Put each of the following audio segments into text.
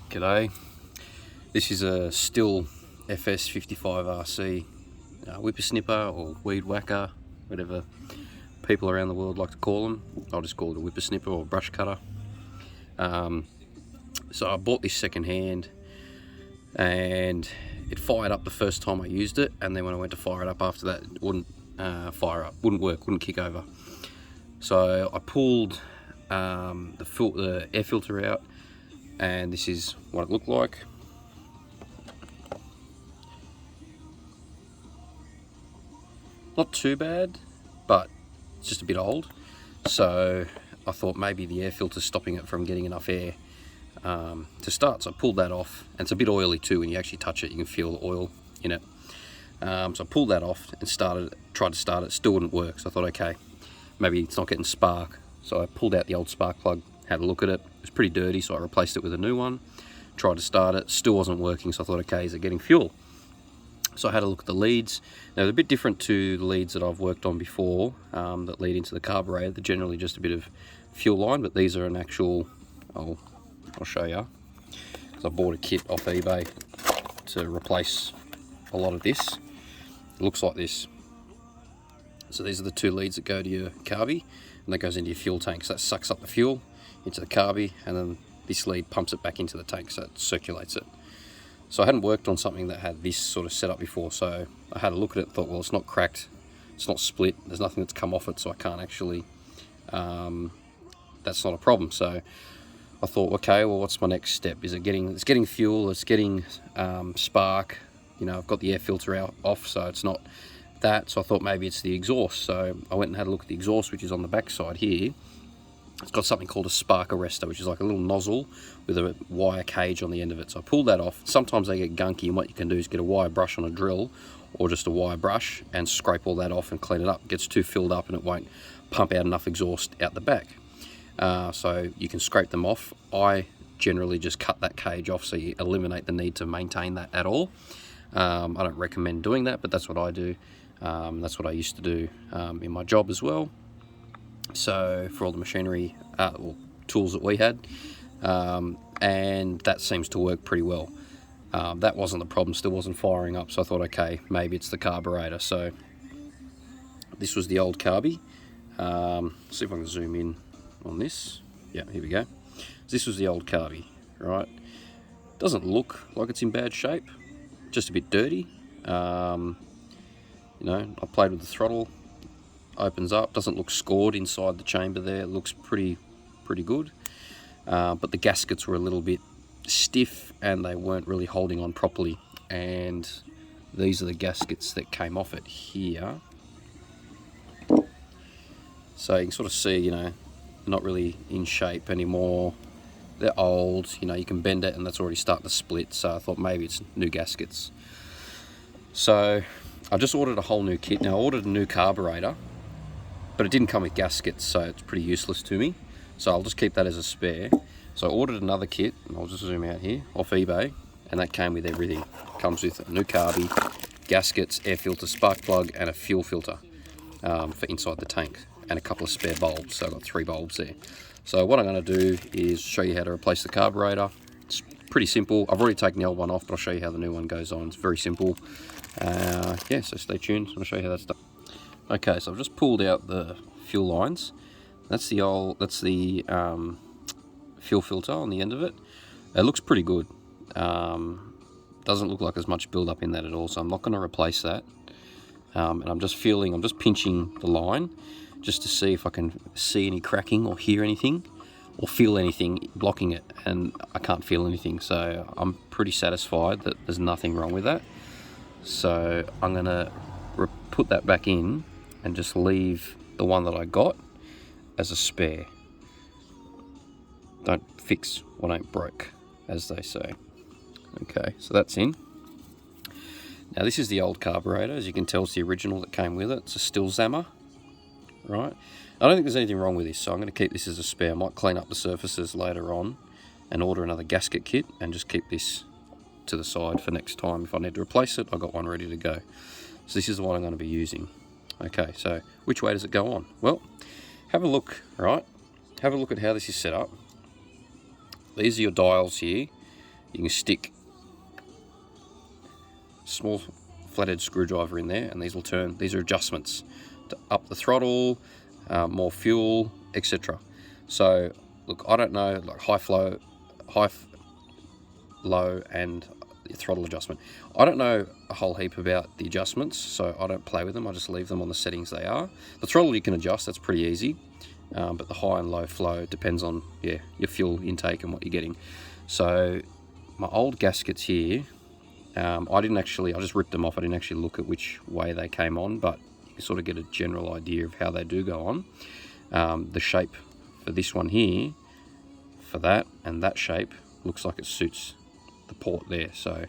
G'day, this is a Stihl FS55RC whippersnipper or weed whacker, whatever people around the world like to call them. I'll just call it a whippersnipper or brush cutter. So I bought this second hand and it fired up the first time I used it, and then when I went to fire it up after that, it wouldn't fire up, wouldn't work, wouldn't kick over. So I pulled the air filter out, and this is what it looked like. Not too bad, but it's just a bit old. So I thought maybe the air filter's stopping it from getting enough air to start. So I pulled that off, and it's a bit oily too. When you actually touch it, you can feel the oil in it. So I pulled that off and tried to start it, still wouldn't work. So I thought, okay, maybe it's not getting spark. So I pulled out the old spark plug, had a look at it. It was pretty dirty, so I replaced it with a new one. Tried to start it, still wasn't working. So I thought, okay, is it getting fuel? So I had a look at the leads. Now they're a bit different to the leads that I've worked on before that lead into the carburetor. They're generally just a bit of fuel line, but these are an actual, I'll show you, because I bought a kit off eBay to replace a lot of this. It looks like this. So these are the two leads that go to your Carby, and that goes into your fuel tank. So that sucks up the fuel into the Carby, and then this lead pumps it back into the tank, so it circulates it. So I hadn't worked on something that had this sort of setup before, so I had a look at it and thought, well, it's not cracked, it's not split, there's nothing that's come off it, so I can't actually, that's not a problem. So I thought, okay, well, what's my next step? It's getting fuel, it's getting spark, you know, I've got the air filter off, so it's not that. So I thought maybe it's the exhaust. So I went and had a look at the exhaust, which is on the back side here. It's got something called a spark arrestor, which is like a little nozzle with a wire cage on the end of it. So I pulled that off. Sometimes they get gunky, and what you can do is get a wire brush on a drill, or just a wire brush, and scrape all that off and clean it up. It gets too filled up and it won't pump out enough exhaust out the back. So you can scrape them off. I generally just cut that cage off, so you eliminate the need to maintain that at all. I don't recommend doing that, but that's what I do. That's what I used to do in my job as well. So for all the machinery or tools that we had, and that seems to work pretty well. That wasn't the problem, still wasn't firing up, so I thought, okay, maybe it's the carburetor. So this was the old Carby. See if I can zoom in on this. Yeah, here we go. This was the old Carby, right? Doesn't look like it's in bad shape, just a bit dirty. You know, I played with the throttle, opens up, doesn't look scored inside the chamber there, it looks pretty good. But the gaskets were a little bit stiff and they weren't really holding on properly, and these are the gaskets that came off it here. So you can sort of see, you know, not really in shape anymore. They're old, you know, you can bend it and that's already starting to split. So I thought maybe it's new gaskets. So I just ordered a whole new kit. Now I ordered a new carburetor, but it didn't come with gaskets, so it's pretty useless to me. So I'll just keep that as a spare. So I ordered another kit, and I'll just zoom out here, off eBay, and that came with everything. It comes with a new Carby, gaskets, air filter, spark plug, and a fuel filter for inside the tank, and a couple of spare bulbs. So I've got 3 bulbs there. So what I'm going to do is show you how to replace the carburetor. It's pretty simple. I've already taken the old one off, but I'll show you how the new one goes on. It's very simple. Yeah, so stay tuned. I'll show you how that's done. Okay, so I've just pulled out the fuel lines. That's the fuel filter on the end of it. It looks pretty good. Doesn't look like there's much build-up in that at all, so I'm not going to replace that. And I'm just pinching the line just to see if I can see any cracking or hear anything or feel anything blocking it, and I can't feel anything, so I'm pretty satisfied that there's nothing wrong with that. So I'm going to put that back in and just leave the one that I got as a spare. Don't fix what ain't broke, as they say. Okay, so that's in. Now this is the old carburetor. As you can tell, it's the original that came with it. It's a Stihl Zammer, right? I don't think there's anything wrong with this, so I'm going to keep this as a spare. I might clean up the surfaces later on and order another gasket kit and just keep this to the side for next time. If I need to replace it, I've got one ready to go. So this is the one I'm going to be using. Okay, so which way does it go on? Well, have a look, right? Have a look at how this is set up. These are your dials here, you can stick a small flathead screwdriver in there, and these will turn. These are adjustments to up the throttle, more fuel, etc. So look, I don't know, like low, and the throttle adjustment. I don't know a whole heap about the adjustments, so I don't play with them. I just leave them on the settings they are. The throttle you can adjust, that's pretty easy, but the high and low flow depends on your fuel intake and what you're getting. So my old gaskets here, I just ripped them off. I didn't actually look at which way they came on, but you can sort of get a general idea of how they do go on. The shape for this one here, for that and that shape, looks like it suits the port there. So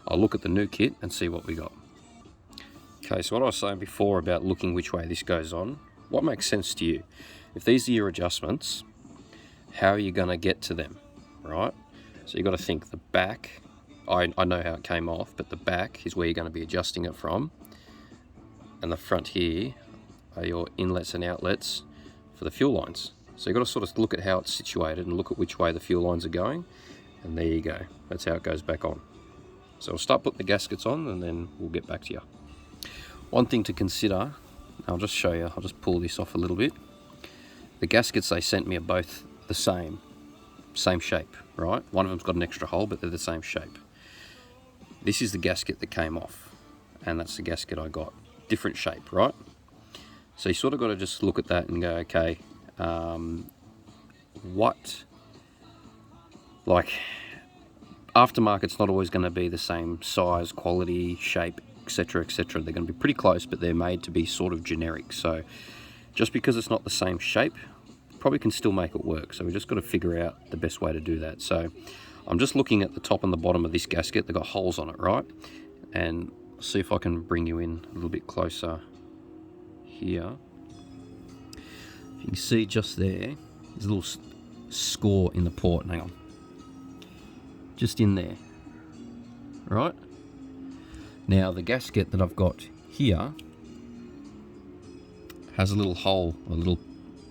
I'll look at the new kit and see what we got. Okay, so what I was saying before about looking which way this goes on, what makes sense to you? If these are your adjustments, how are you going to get to them, right? So you've got to think the back, I know how it came off, but the back is where you're going to be adjusting it from, and the front here are your inlets and outlets for the fuel lines. So you've got to sort of look at how it's situated and look at which way the fuel lines are going, and there you go. That's how it goes back on. So we'll start putting the gaskets on and then we'll get back to you. One thing to consider, I'll just show you, I'll just pull this off a little bit. The gaskets they sent me are both the same shape, right? One of them's got an extra hole, but they're the same shape. This is the gasket that came off, and that's the gasket I got. Different shape, right? So you sort of got to just look at that and go, okay, aftermarket's not always going to be the same size, quality, shape, etc, etc. They're going to be pretty close, but they're made to be sort of generic. So just because it's not the same shape, probably can still make it work. So we just got to figure out the best way to do that. So I'm just looking at the top and the bottom of this gasket. They've got holes on it, right? And see if I can bring you in a little bit closer here. You can see just there, there's a little score in the port. Hang on. Just in there, right? Now the gasket that I've got here has a little hole, a little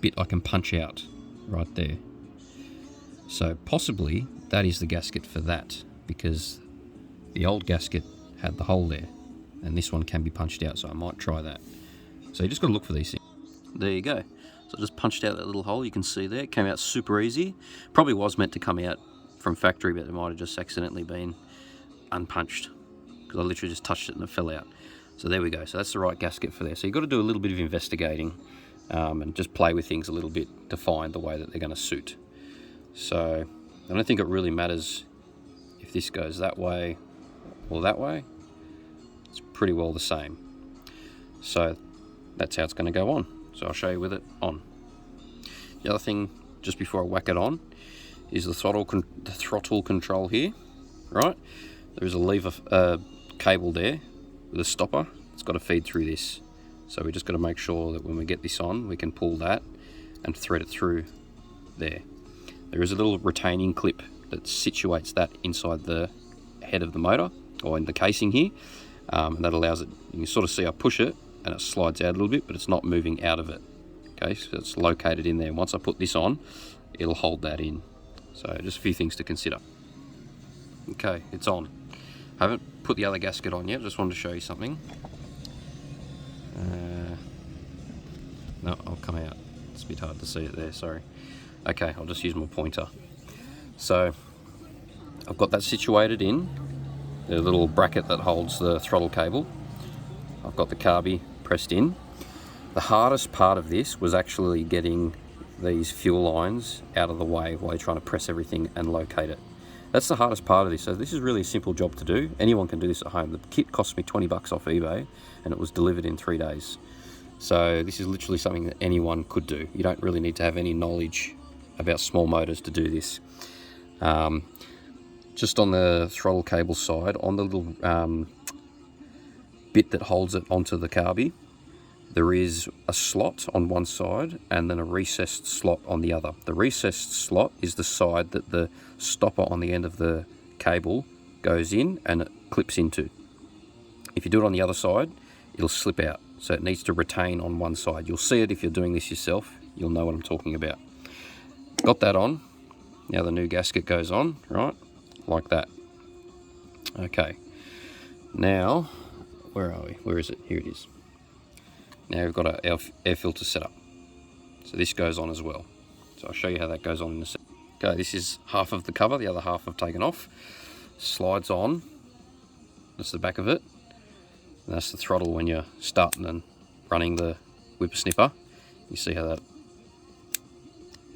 bit I can punch out right there. So possibly that is the gasket for that, because the old gasket had the hole there, and this one can be punched out, so I might try that. So you just got to look for these things. There you go. So I just punched out that little hole, you can see there. It came out super easy. Probably was meant to come out from factory, but it might have just accidentally been unpunched, because I literally just touched it and it fell out. So there we go. So that's the right gasket for there. So you've got to do a little bit of investigating and just play with things a little bit to find the way that they're going to suit. So I don't think it really matters if this goes that way or that way. It's pretty well the same. So that's how it's going to go on. So I'll show you with it on. The other thing, just before I whack it on, is the throttle control here, right? There's a lever cable there with a stopper. It's got to feed through this. So we just got to make sure that when we get this on, we can pull that and thread it through there. There is a little retaining clip that situates that inside the head of the motor, or in the casing here, and that allows it, you can sort of see I push it and it slides out a little bit, but it's not moving out of it. Okay, so it's located in there. Once I put this on, it'll hold that in. So just a few things to consider. Okay, it's on. I haven't put the other gasket on yet, just wanted to show you something. No, I'll come out. It's a bit hard to see it there, sorry. Okay, I'll just use my pointer. So I've got that situated in the little bracket that holds the throttle cable. I've got the Carby pressed in. The hardest part of this was actually getting these fuel lines out of the way while you're trying to press everything and locate it. That's the hardest part of this. So this is really a simple job to do. Anyone can do this at home. The kit cost me 20 bucks off eBay and it was delivered in 3 days. So this is literally something that anyone could do. You don't really need to have any knowledge about small motors to do this. Just on the throttle cable side, on the little bit that holds it onto the Carby, there is a slot on one side and then a recessed slot on the other. The recessed slot is the side that the stopper on the end of the cable goes in and it clips into. If you do it on the other side, it'll slip out. So it needs to retain on one side. You'll see it if you're doing this yourself. You'll know what I'm talking about. Got that on. Now the new gasket goes on, right? Like that. Okay, now, where are we? Where is it? Here it is. Now we've got our air filter set up. So this goes on as well. So I'll show you how that goes on in a second. Okay, this is half of the cover, the other half I've taken off. Slides on, that's the back of it. And that's the throttle when you're starting and running the whippersnipper. You see how that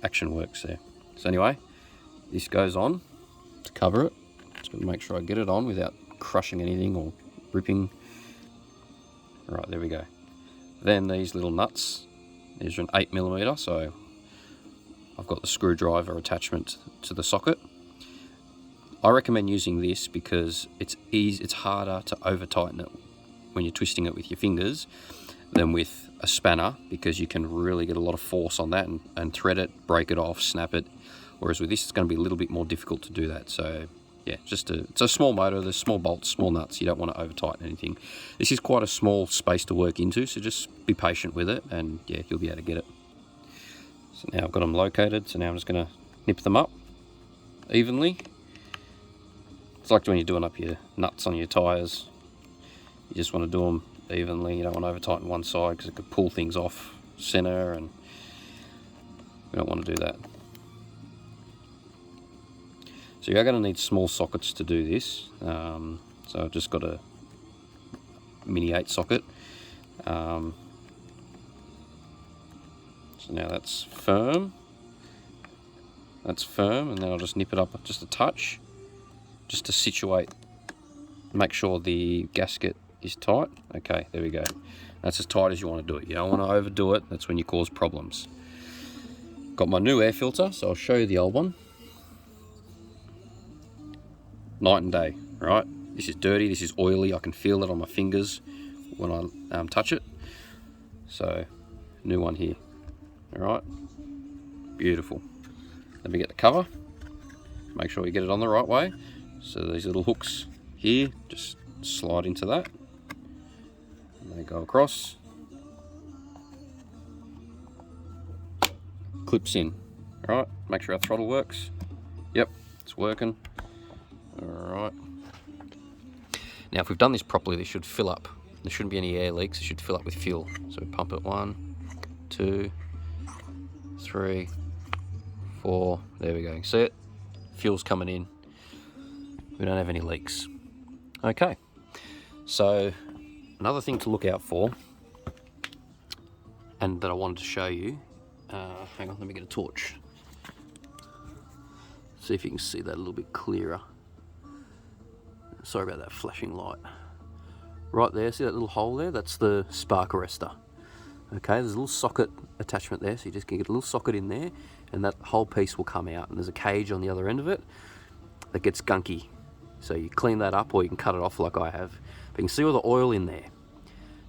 action works there. So anyway, this goes on to cover it. Just got to make sure I get it on without crushing anything or ripping. Right, there we go. Then these little nuts, these are an 8mm, so I've got the screwdriver attachment to the socket. I recommend using this because it's harder to over tighten it when you're twisting it with your fingers than with a spanner, because you can really get a lot of force on that and thread it, break it off, snap it. Whereas with this, it's going to be a little bit more difficult to do that. So yeah, it's a small motor, there's small bolts, small nuts, you don't want to over tighten anything. This is quite a small space to work into, so just be patient with it and yeah, you'll be able to get it. So now I've got them located, so now I'm just going to nip them up evenly. It's like when you're doing up your nuts on your tyres. You just want to do them evenly, you don't want to over tighten one side because it could pull things off center, and we don't want to do that. So you're going to need small sockets to do this. So I've just got a mini 8 socket. So now that's firm. That's firm, and then I'll just nip it up just a touch, just to situate, make sure the gasket is tight. Okay, there we go. That's as tight as you want to do it. You don't want to overdo it. That's when you cause problems. Got my new air filter, so I'll show you the old one. Night and day, right? This is dirty, this is oily. I can feel it on my fingers when I touch it. So, new one here. All right, beautiful. Let me get the cover. Make sure you get it on the right way. So these little hooks here, just slide into that. And they go across. Clips in. All right, make sure our throttle works. Yep, it's working. All right. Now, if we've done this properly, this should fill up. There shouldn't be any air leaks. It should fill up with fuel. So we pump it 1, 2, 3, 4. There we go. See it? Fuel's coming in. We don't have any leaks. Okay. So another thing to look out for, and that I wanted to show you. Hang on, let me get a torch. See if you can see that a little bit clearer. Sorry about that flashing light. Right there, see that little hole there? That's the spark arrestor. Okay, there's a little socket attachment there, so you just can get a little socket in there, and that whole piece will come out, and there's a cage on the other end of it that gets gunky. So you clean that up, or you can cut it off like I have. But you can see all the oil in there.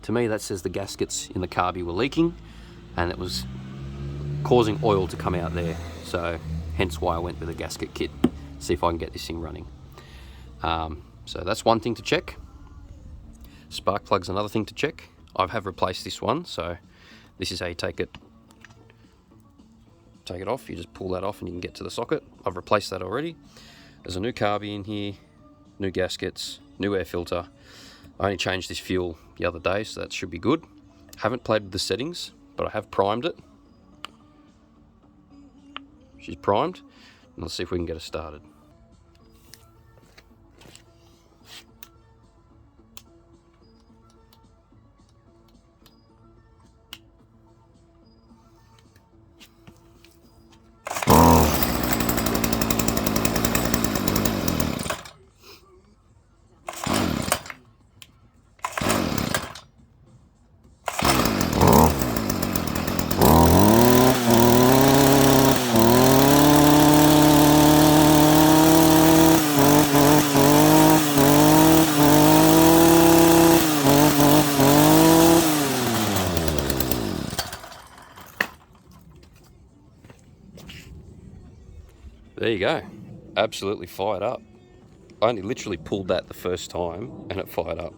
To me, that says the gaskets in the Carby were leaking, and it was causing oil to come out there. So hence why I went with a gasket kit. See if I can get this thing running. So that's one thing to check. Spark plug's another thing to check. I have replaced this one, so this is how you take it off. You just pull that off and you can get to the socket. I've replaced that already. There's a new Carby in here, new gaskets, new air filter. I only changed this fuel the other day, so that should be good. Haven't played with the settings, but I have primed it. She's primed, and let's see if we can get her started. There you go, absolutely fired up. I only literally pulled that the first time and it fired up.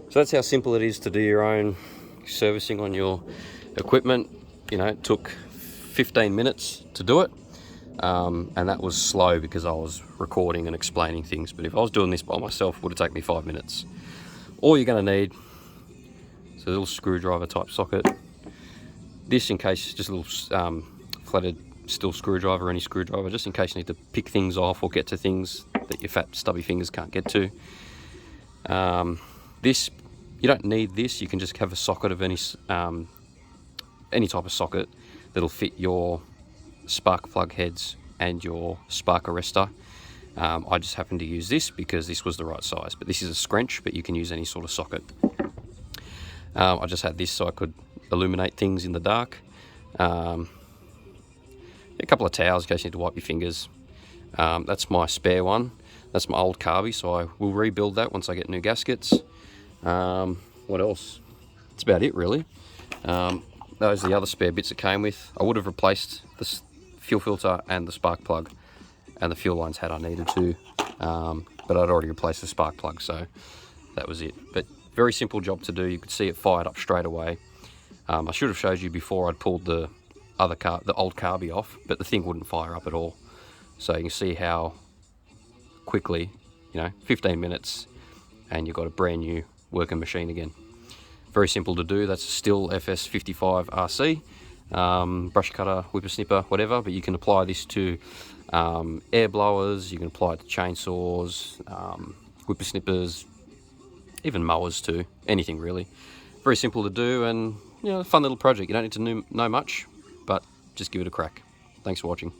So that's how simple it is to do your own servicing on your equipment. You know, it took 15 minutes to do it. and that was slow because I was recording and explaining things. But if I was doing this by myself, it would have taken me 5 minutes. All you're going to need is a little screwdriver type socket. This, in case, just a little flathead Stihl screwdriver, any screwdriver, just in case you need to pick things off or get to things that your fat stubby fingers can't get to. This, you don't need this. You can just have a socket of any type of socket that'll fit your spark plug heads and your spark arrestor. I just happened to use this because this was the right size, but this is a scrench, but you can use any sort of socket. I just had this so I could illuminate things in the dark. A couple of towels in case you need to wipe your fingers. That's my spare one. That's my old Carby, so I will rebuild that once I get new gaskets. What else? That's about it, really. Those are the other spare bits it came with. I would have replaced the fuel filter and the spark plug and the fuel lines had I needed to, but I'd already replaced the spark plug, so that was it. But very simple job to do. You could see it fired up straight away. I should have showed you before I'd pulled the old Carby off, but the thing wouldn't fire up at all. So you can see how quickly, 15 minutes, and you've got a brand new working machine again. Very simple to do. That's a Stihl FS55RC, brush cutter, whipper snipper, whatever, but you can apply this to air blowers, you can apply it to chainsaws, whipper snippers, even mowers too, anything really. Very simple to do, and fun little project. You don't need to know much, but just give it a crack. Thanks for watching.